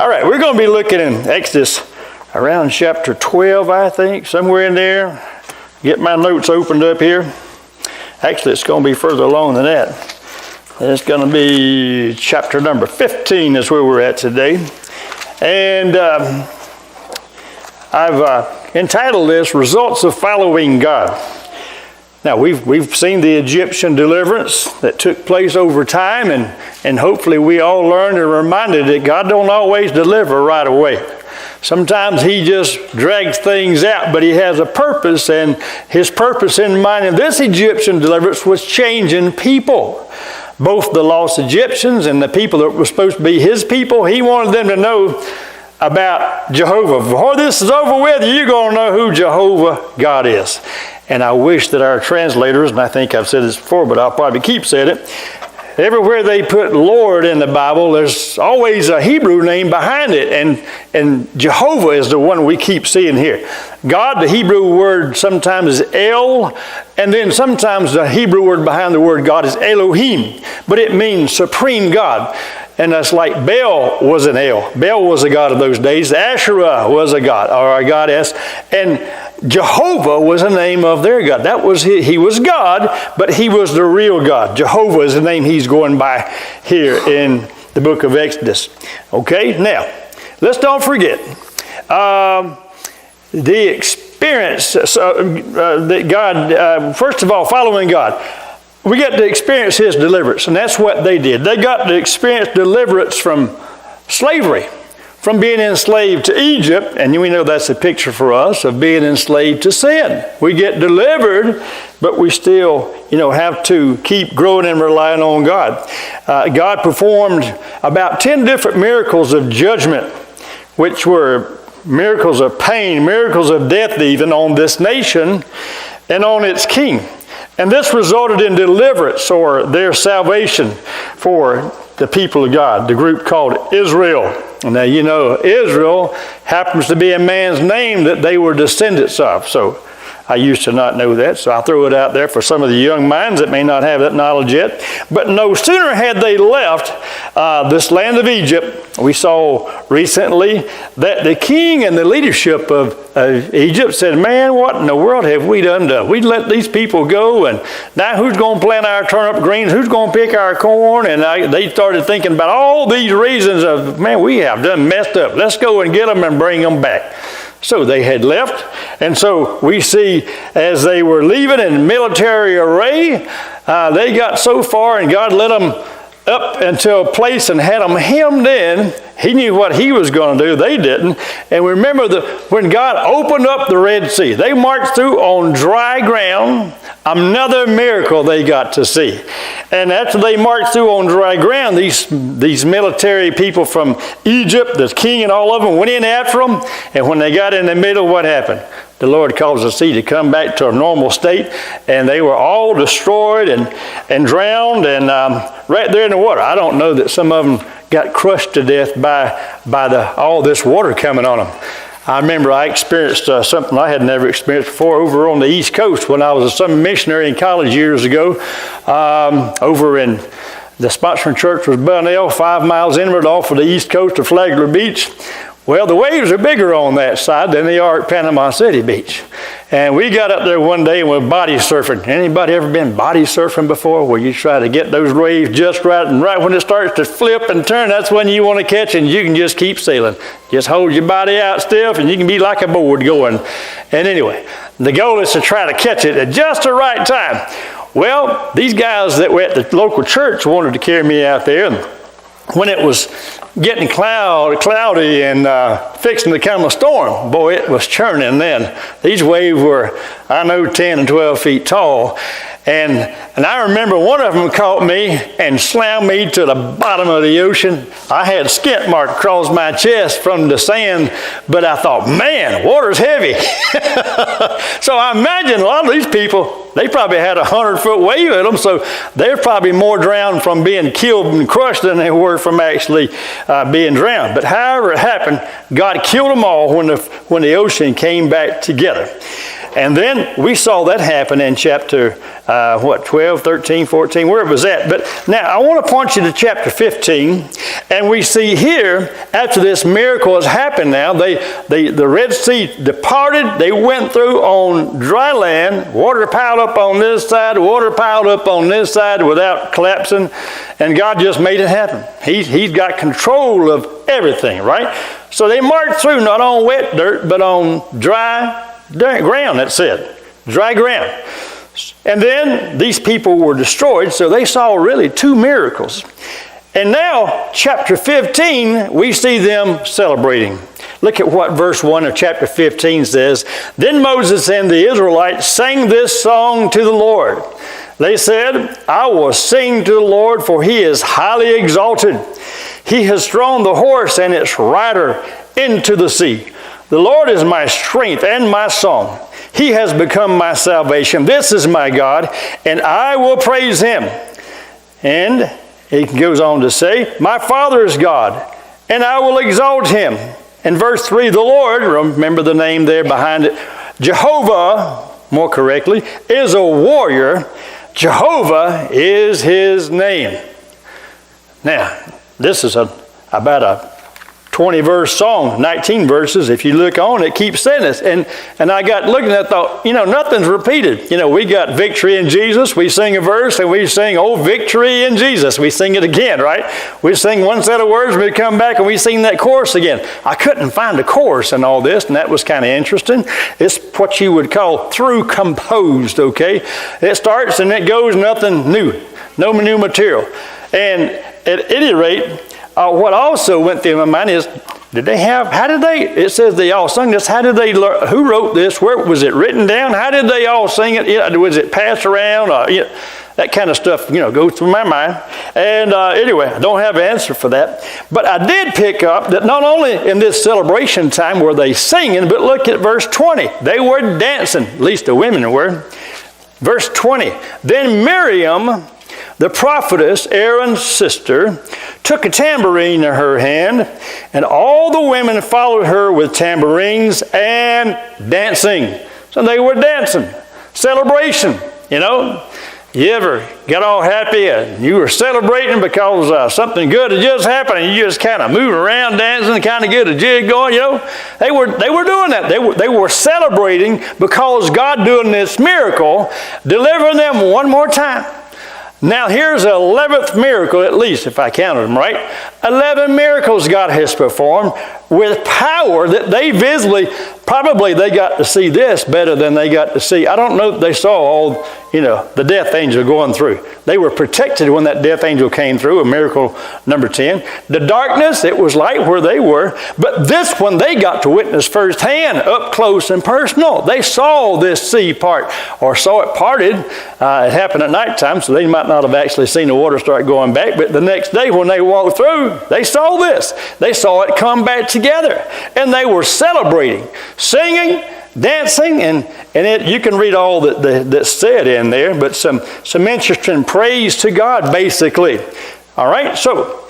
All right, we're going to be looking in Exodus around chapter 12, I think, somewhere in there. Get my notes opened up here. Actually, it's going to be further along than that. It's going to be chapter number 15 is where we're at today. And I've entitled this, Results of Following God. Now, we've seen the Egyptian deliverance that took place over time, and hopefully we all learned and reminded that God don't always deliver right away. Sometimes he just drags things out, but he has a purpose, and his purpose in mind in this Egyptian deliverance was changing people. Both the lost Egyptians and the people that were supposed to be his people, he wanted them to know about Jehovah. Before this is over with, you're going to know who Jehovah God is. And I wish that our translators, and I think I've said this before, but I'll probably keep saying it, everywhere they put Lord in the Bible, there's always a Hebrew name behind it, and Jehovah is the one we keep seeing here. God, the Hebrew word sometimes is El, and then sometimes the Hebrew word behind the word God is Elohim, but it means supreme God. And that's like Baal was an El. Baal was a god of those days. Asherah was a god, or a goddess. And Jehovah was the name of their God. That was he was God, but he was the real God. Jehovah is the name he's going by here in the book of Exodus. Okay, now, let's don't forget the experience that God, first of all, following God. We get to experience his deliverance, and that's what they did. They got to experience deliverance from slavery, from being enslaved to Egypt, and we know that's a picture for us of being enslaved to sin. We get delivered, but we still, have to keep growing and relying on God. God performed about 10 different miracles of judgment, which were miracles of pain, miracles of death even on this nation and on its king. And this resulted in deliverance or their salvation for the people of God, the group called Israel. Now, Israel happens to be a man's name that they were descendants of. So I used to not know that, so I'll throw it out there for some of the young minds that may not have that knowledge yet. But no sooner had they left this land of Egypt, we saw recently that the king and the leadership of Egypt said, man, what in the world have we done? We let these people go, and now who's going to plant our turnip greens? Who's going to pick our corn? And they started thinking about all these reasons of, man, we have done messed up. Let's go and get them and bring them back. So they had left, and so we see as they were leaving in military array, they got so far and God led them up into a place and had them hemmed in. He knew what he was going to do. They didn't. And remember when God opened up the Red Sea, they marched through on dry ground. Another miracle they got to see. And after they marched through on dry ground, these military people from Egypt, the king and all of them, went in after them. And when they got in the middle, what happened? The Lord caused the sea to come back to a normal state, and they were all destroyed and drowned and right there in the water. I don't know that some of them got crushed to death by all this water coming on them. I remember I experienced something I had never experienced before over on the East Coast when I was a summer missionary in college years ago. Over in the sponsoring church was Bunnell, 5 miles inward off of the east coast of Flagler Beach. Well, the waves are bigger on that side than they are at Panama City Beach. And we got up there one day and were body surfing. Anybody ever been body surfing before, where you try to get those waves just right, and right when it starts to flip and turn, that's when you want to catch, and you can just keep sailing. Just hold your body out stiff and you can be like a board going. And anyway, the goal is to try to catch it at just the right time. Well, these guys that were at the local church wanted to carry me out there, and when it was getting cloudy and fixing to come a storm, boy, it was churning then. These waves were, 10 and 12 feet tall. And I remember one of them caught me and slammed me to the bottom of the ocean. I had skint mark across my chest from the sand, but I thought, man, water's heavy. So I imagine a lot of these people, they probably had 100-foot wave at them, so they're probably more drowned from being killed and crushed than they were from actually being drowned. But however it happened, God killed them all when the ocean came back together. And then we saw that happen in chapter 12, 13, 14, where it was at. But now I want to point you to chapter 15, and we see here, after this miracle has happened now, the Red Sea departed. They went through on dry land, water piled up on this side, water piled up on this side without collapsing, and God just made it happen. He's got control of everything, right? So they marched through not on wet dirt, but on dry ground, it said. Dry ground. And then these people were destroyed, so they saw really two miracles. And now, chapter 15, we see them celebrating. Look at what verse 1 of chapter 15 says. Then Moses and the Israelites sang this song to the Lord. They said, I will sing to the Lord, for he is highly exalted. He has thrown the horse and its rider into the sea. The Lord is my strength and my song. He has become my salvation. This is my God, and I will praise him. And he goes on to say, my Father is God, and I will exalt him. In verse 3, the Lord, remember the name there behind it, Jehovah, more correctly, is a warrior. Jehovah is his name. Now, this is about a 20-verse song, 19 verses. If you look on, it keeps saying this. And I got looking at thought, nothing's repeated. We got victory in Jesus. We sing a verse and we sing, oh, victory in Jesus. We sing it again, right? We sing one set of words and we come back and we sing that chorus again. I couldn't find a chorus in all this, and that was kind of interesting. It's what you would call through composed, okay? It starts and it goes, nothing new, no new material. And at any rate, what also went through my mind is, it says they all sung this. How did they learn? Who wrote this? Where was it written down? How did they all sing it? Was it passed around? That kind of stuff, goes through my mind. And anyway, I don't have an answer for that. But I did pick up that not only in this celebration time were they singing, but look at verse 20. They were dancing, at least the women were. Verse 20, then Miriam, the prophetess, Aaron's sister, took a tambourine in her hand, and all the women followed her with tambourines and dancing. So they were dancing. Celebration, You ever got all happy and you were celebrating because something good had just happened and you just kind of moving around dancing, kind of get a jig going, They were doing that. They were celebrating because God doing this miracle, delivering them one more time. Now here's the 11th miracle, at least, if I counted them right. 11 miracles God has performed with power that they visibly, probably they got to see this better than they got to see. I don't know if they saw all, the death angel going through. They were protected when that death angel came through, a miracle number 10. The darkness, it was light where they were. But this one they got to witness firsthand, up close and personal. They saw this sea part, or saw it parted. It happened at nighttime, so they might not have actually seen the water start going back. But the next day when they walked through, they saw this. They saw it come back together. And they were celebrating, singing, dancing, and you can read all that's said in there, but some interesting praise to God, basically. All right, so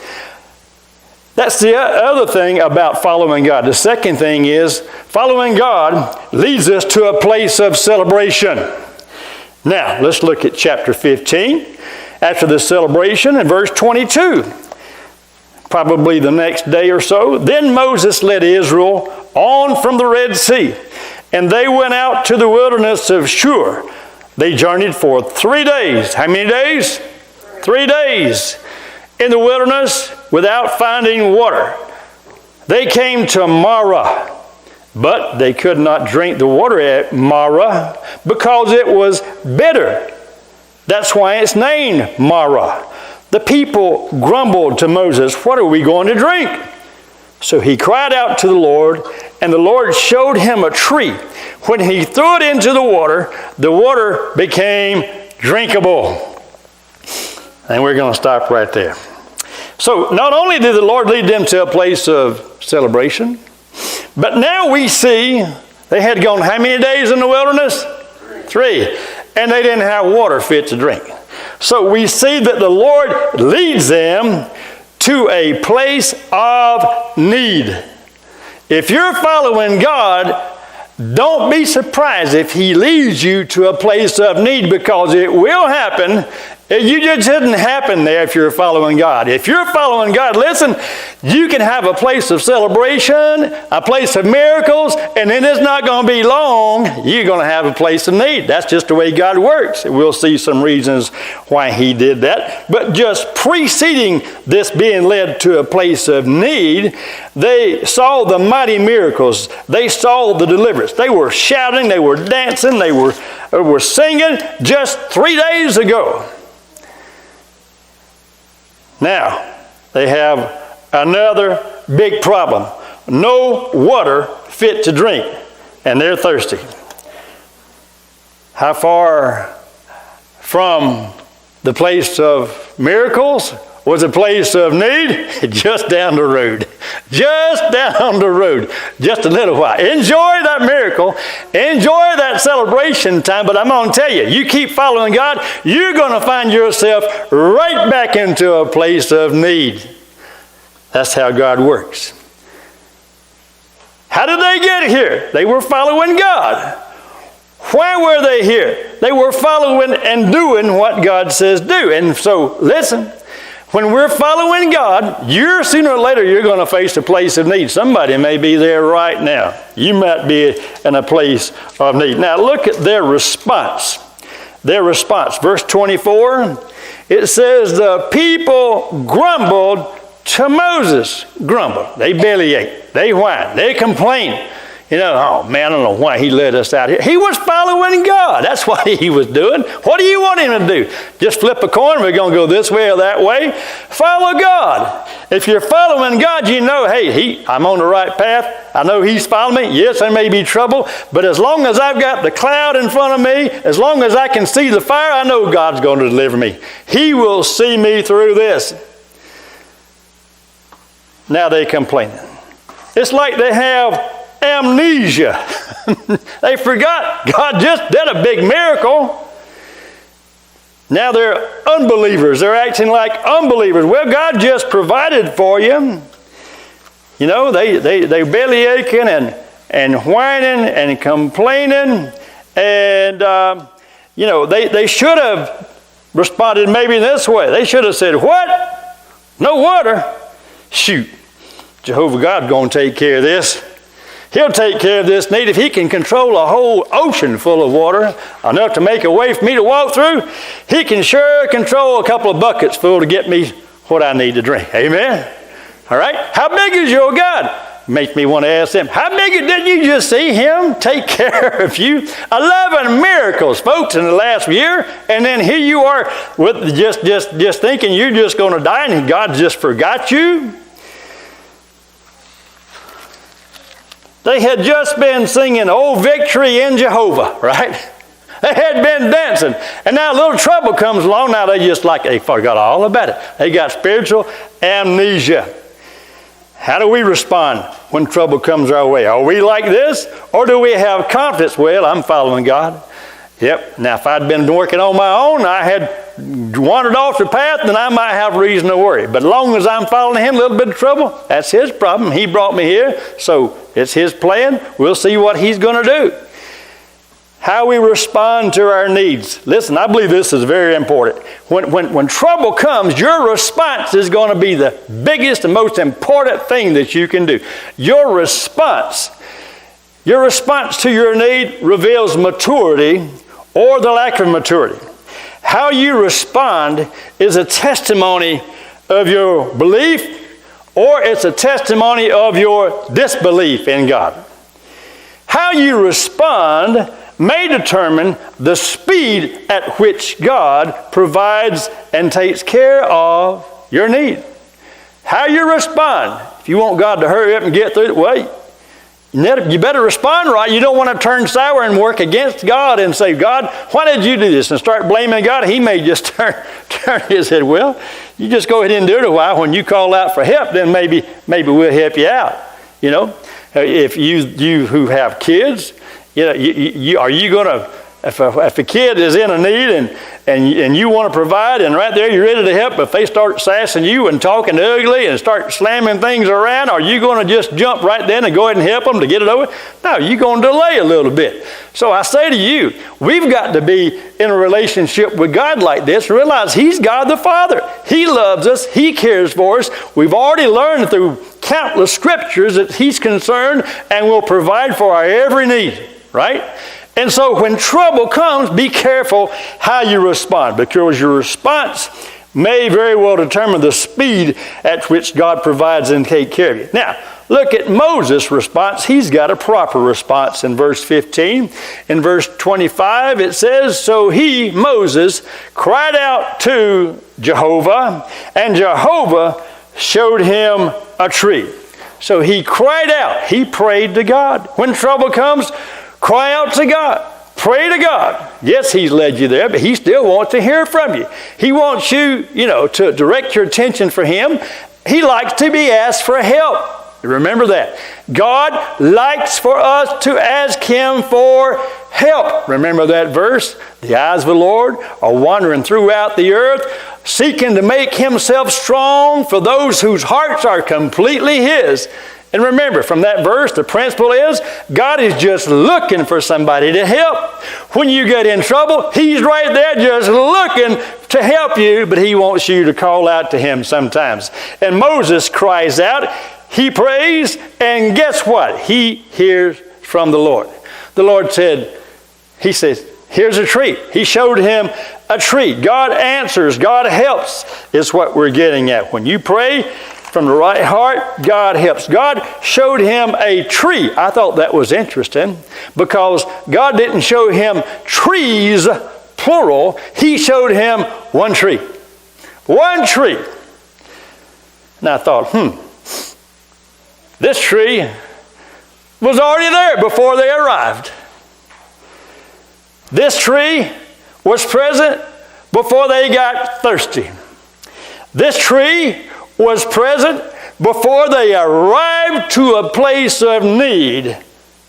that's the other thing about following God. The second thing is following God leads us to a place of celebration. Now, let's look at chapter 15. After the celebration in verse 22, probably the next day or so, then Moses led Israel on from the Red Sea, and they went out to the wilderness of Shur. They journeyed for 3 days. How many days? 3 days in the wilderness without finding water. They came to Marah, but they could not drink the water at Marah because it was bitter. That's why it's named Marah. The people grumbled to Moses, what are we going to drink? So he cried out to the Lord, and the Lord showed him a tree. When he threw it into the water became drinkable. And we're going to stop right there. So not only did the Lord lead them to a place of celebration, but now we see they had gone how many days in the wilderness? 3. And they didn't have water fit to drink. So we see that the Lord leads them to a place of need. If you're following God, don't be surprised if he leads you to a place of need, because it will happen. You just didn't happen there if you're following God. If you're following God, listen, you can have a place of celebration, a place of miracles, and then it's not going to be long. You're going to have a place of need. That's just the way God works. We'll see some reasons why he did that. But just preceding this being led to a place of need, they saw the mighty miracles. They saw the deliverance. They were shouting, they were dancing, they were singing just 3 days ago. Now, they have another big problem. No water fit to drink, and they're thirsty. How far from the place of miracles was a place of need? Just down the road. Just down the road. Just a little while. Enjoy that miracle. Enjoy that celebration time. But I'm going to tell you, you keep following God, you're going to find yourself right back into a place of need. That's how God works. How did they get here? They were following God. Why were they here? They were following and doing what God says do. And so, listen. When we're following God, sooner or later you're going to face a place of need. Somebody may be there right now. You might be in a place of need. Now look at their response. Their response. Verse 24, it says, the people grumbled to Moses. Grumbled. They bellyache. They whine. They complain. You know, oh man, I don't know why he led us out here. He was following God. That's what he was doing. What do you want him to do? Just flip a coin, we're going to go this way or that way? Follow God. If you're following God, you know, hey, I'm on the right path. I know he's following me. Yes, there may be trouble, but as long as I've got the cloud in front of me, as long as I can see the fire, I know God's going to deliver me. He will see me through this. Now they're complaining. It's like they have amnesia. They forgot God just did a big miracle. Now they're unbelievers. They're acting like unbelievers. Well, God just provided for you. You know, they bellyaching and whining and complaining. And, you know, they should have responded maybe this way. They should have said, what? No water? Shoot. Jehovah God's going to take care of this. He'll take care of this need. If he can control a whole ocean full of water, enough to make a way for me to walk through, he can sure control a couple of buckets full to get me what I need to drink. Amen? All right? How big is your God? Makes me want to ask them, how big did you just see him take care of you? 11 miracles, folks, in the last year, and then here you are with just thinking you're just going to die and God just forgot you? They had just been singing, "Oh, victory in Jehovah," right? They had been dancing. And now a little trouble comes along. Now they forgot all about it. They got spiritual amnesia. How do we respond when trouble comes our way? Are we like this? Or do we have confidence? Well, I'm following God. Yep. Now, if I'd been working on my own, I had wandered off the path, then I might have reason to worry. But as long as I'm following him, a little bit of trouble, that's his problem. He brought me here, so it's his plan. We'll see what he's going to do. How we respond to our needs. Listen, I believe this is very important. When trouble comes, your response is going to be the biggest and most important thing that you can do. Your response to your need reveals maturity or the lack of maturity. How you respond is a testimony of your belief, or it's a testimony of your disbelief in God. How you respond may determine the speed at which God provides and takes care of your need. How you respond. If you want God to hurry up and get through it, wait. You better respond right. You don't want to turn sour and work against God and say, God, why did you do this? And start blaming God. He may just turn his head. Well, you just go ahead and do it a while. When you call out for help, then maybe we'll help you out. You know, if you who have kids, you know, are you going to If a kid is in a need and you want to provide, and right there you're ready to help, if they start sassing you and talking ugly and start slamming things around, are you going to just jump right then and go ahead and help them to get it over? No, you're going to delay a little bit. So I say to you, we've got to be in a relationship with God like this, realize He's God the Father. He loves us. He cares for us. We've already learned through countless scriptures that He's concerned and will provide for our every need, right? And so when trouble comes, be careful how you respond, because your response may very well determine the speed at which God provides and takes care of you. Now, look at Moses' response. He's got a proper response in verse 15. In verse 25, it says, "So he, Moses, cried out to Jehovah, and Jehovah showed him a tree." So he cried out. He prayed to God. When trouble comes, cry out to God. Pray to God. Yes, He's led you there, but He still wants to hear from you. He wants you, to direct your attention for Him. He likes to be asked for help. Remember that. God likes for us to ask Him for help. Remember that verse? The eyes of the Lord are wandering throughout the earth, seeking to make Himself strong for those whose hearts are completely His. And remember, from that verse, the principle is God is just looking for somebody to help. When you get in trouble, He's right there just looking to help you, but He wants you to call out to Him sometimes. And Moses cries out, he prays, and guess what? He hears from the Lord. The Lord said, He says, here's a tree. He showed him a tree. God answers, God helps is what we're getting at. When you pray from the right heart, God helps. God showed him a tree. I thought that was interesting because God didn't show him trees, plural. He showed him one tree. One tree. And I thought, this tree was already there before they arrived. This tree was present before they got thirsty. This tree was present before they arrived to a place of need.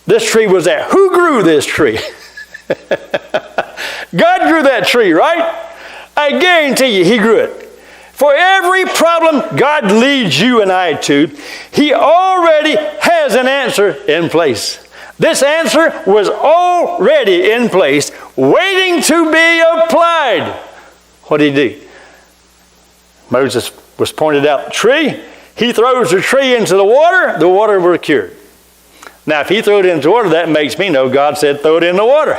This tree was there. Who grew this tree? God grew that tree, right? I guarantee you He grew it. For every problem God leads you and I to, He already has an answer in place. This answer was already in place, waiting to be applied. What did He do? Moses was pointed out the tree. He throws the tree into the water was cured. Now, if he threw it into the water, that makes me know God said throw it in the water.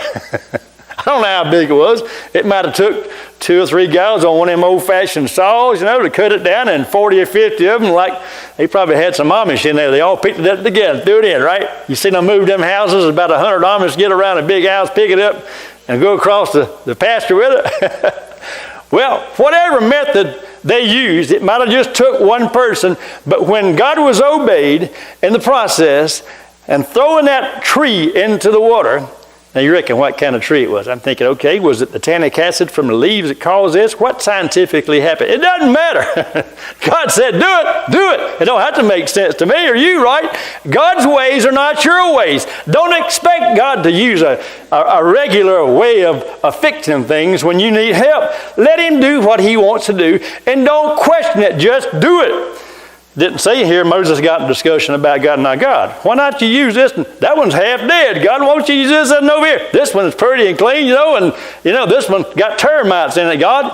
I don't know how big it was. It might have took 2 or 3 gallons on one of them old-fashioned saws, to cut it down, and 40 or 50 of them, like they probably had some Amish in there. They all picked it up together, threw it in, right? You see them move them houses, about 100 Amish get around a big house, pick it up, and go across the pasture with it. Well, whatever method they used, it might have just took one person, but when God was obeyed in the process and throwing that tree into the water, now you reckon what kind of tree it was? I'm thinking, okay, was it the tannic acid from the leaves that caused this? What scientifically happened? It doesn't matter. God said, do it. It don't have to make sense to me or you, right? God's ways are not your ways. Don't expect God to use a regular way of fixing things when you need help. Let Him do what He wants to do, and don't question it. Just do it. Didn't say here Moses got in a discussion about God and not God. Why not you use this? That one's half dead. God wants you to use this one over here. This one's pretty and clean, and this one got termites in it, God.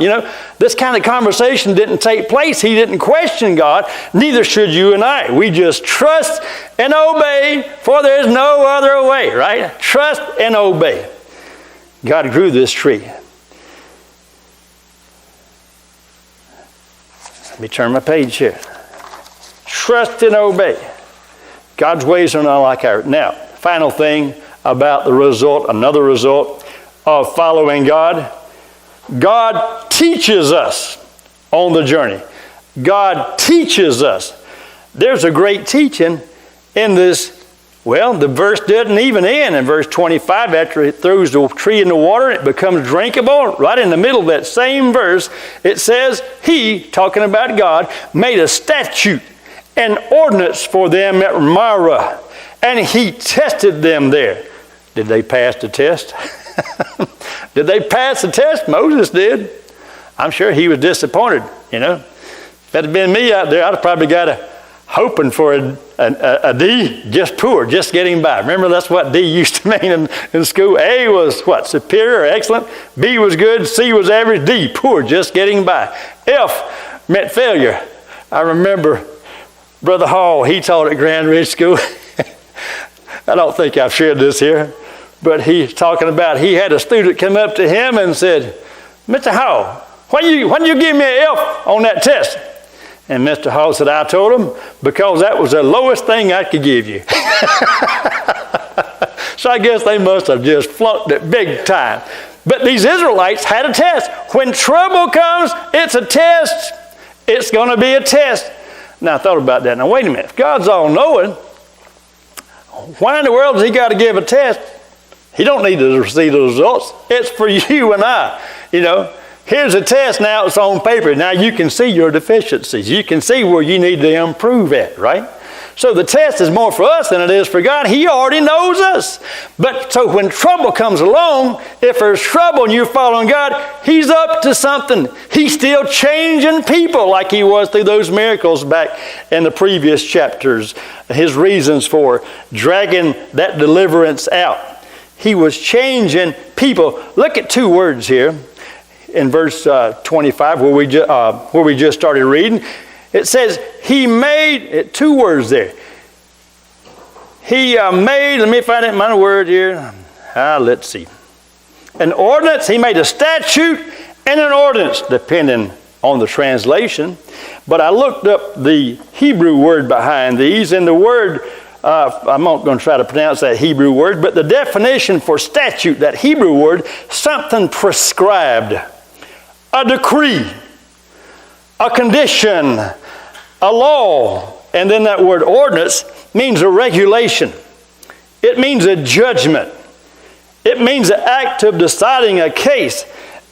This kind of conversation didn't take place. He didn't question God. Neither should you and I. We just trust and obey, for there's no other way, right? Trust and obey. God grew this tree. Let me turn my page here. Trust and obey. God's ways are not like ours. Now, final thing about the result, another result of following God. God teaches us on the journey. God teaches us. There's a great teaching in this. Well, the verse doesn't even end in verse 25. After it throws the tree in the water, it becomes drinkable. Right in the middle of that same verse, it says, He, talking about God, made a statute, an ordinance for them at Marah, and He tested them there. Did they pass the test? Did they pass the test? Moses did. I'm sure he was disappointed, you know. If that had been me out there, I'd have probably got hoping for a D, just poor, just getting by. Remember, that's what D used to mean in school. A was what? Superior or excellent. B was good. C was average. D, poor, just getting by. F meant failure. I remember Brother Hall, he taught at Grand Ridge School. I don't think I've shared this here, but he's talking about he had a student come up to him and said, Mr. Hall, why did you give me an F on that test? And Mr. Hall said, I told him, because that was the lowest thing I could give you. So I guess they must have just flunked it big time. But these Israelites had a test. When trouble comes, it's a test. It's going to be a test. Now I thought about that. Now wait a minute. If God's all-knowing, why in the world does he got to give a test? He don't need to see the results. It's for you and I. You know, here's a test now. It's on paper. Now you can see your deficiencies. You can see where you need to improve at, right? So the test is more for us than it is for God. He already knows us. But so when trouble comes along, if there's trouble and you're following God, he's up to something. He's still changing people like he was through those miracles back in the previous chapters. His reasons for dragging that deliverance out. He was changing people. Look at two words here in verse 25 where we just started reading. It says, he made, two words there. He made, let me find it in my word here. Let's see. An ordinance, he made a statute and an ordinance, depending on the translation. But I looked up the Hebrew word behind these, and the word, I'm not going to try to pronounce that Hebrew word, but the definition for statute, that Hebrew word, something prescribed, a decree, a condition, a law. And then that word ordinance means a regulation. It means a judgment. It means an act of deciding a case.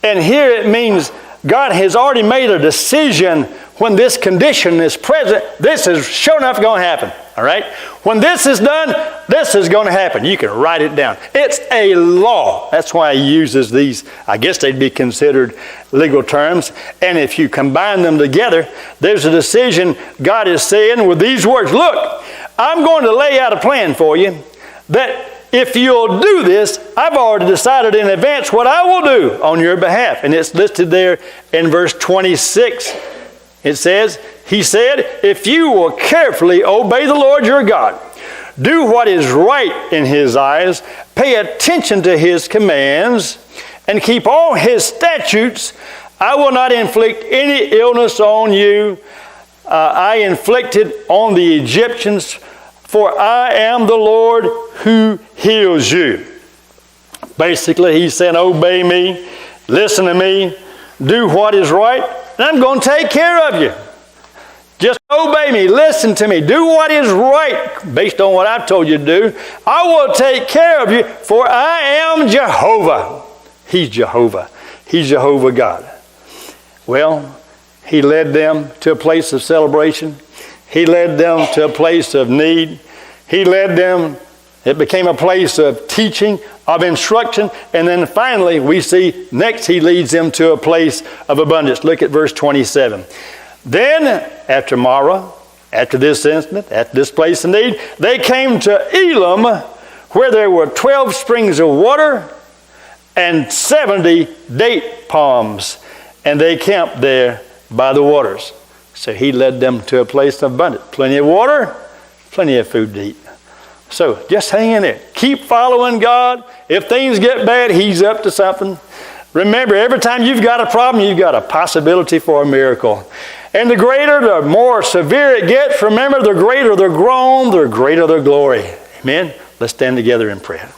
And here it means God has already made a decision. When this condition is present, this is sure enough going to happen. All right? When this is done, this is going to happen. You can write it down. It's a law. That's why he uses these, I guess they'd be considered legal terms. And if you combine them together, there's a decision God is saying with these words. Look, I'm going to lay out a plan for you that if you'll do this, I've already decided in advance what I will do on your behalf. And it's listed there in verse 26. It says, he said, if you will carefully obey the Lord your God, do what is right in his eyes, pay attention to his commands, and keep all his statutes, I will not inflict any illness on you. I inflicted on the Egyptians, for I am the Lord who heals you. Basically, he said, obey me, listen to me, do what is right, and I'm going to take care of you. Just obey me, listen to me, do what is right based on what I've told you to do. I will take care of you, for I am Jehovah. He's Jehovah. He's Jehovah God. Well, he led them to a place of celebration. He led them to a place of need. He led them, it became a place of teaching, of instruction, and then finally we see next he leads them to a place of abundance. Look at verse 27. Then, after Marah, after this incident, at this place of need, they came to Elim, where there were 12 springs of water and 70 date palms, and they camped there by the waters. So he led them to a place of abundance. Plenty of water, plenty of food to eat. So just hang in there. Keep following God. If things get bad, he's up to something. Remember, every time you've got a problem, you've got a possibility for a miracle. And the greater, the more severe it gets, remember, the greater the groan, the greater the glory. Amen? Let's stand together in prayer.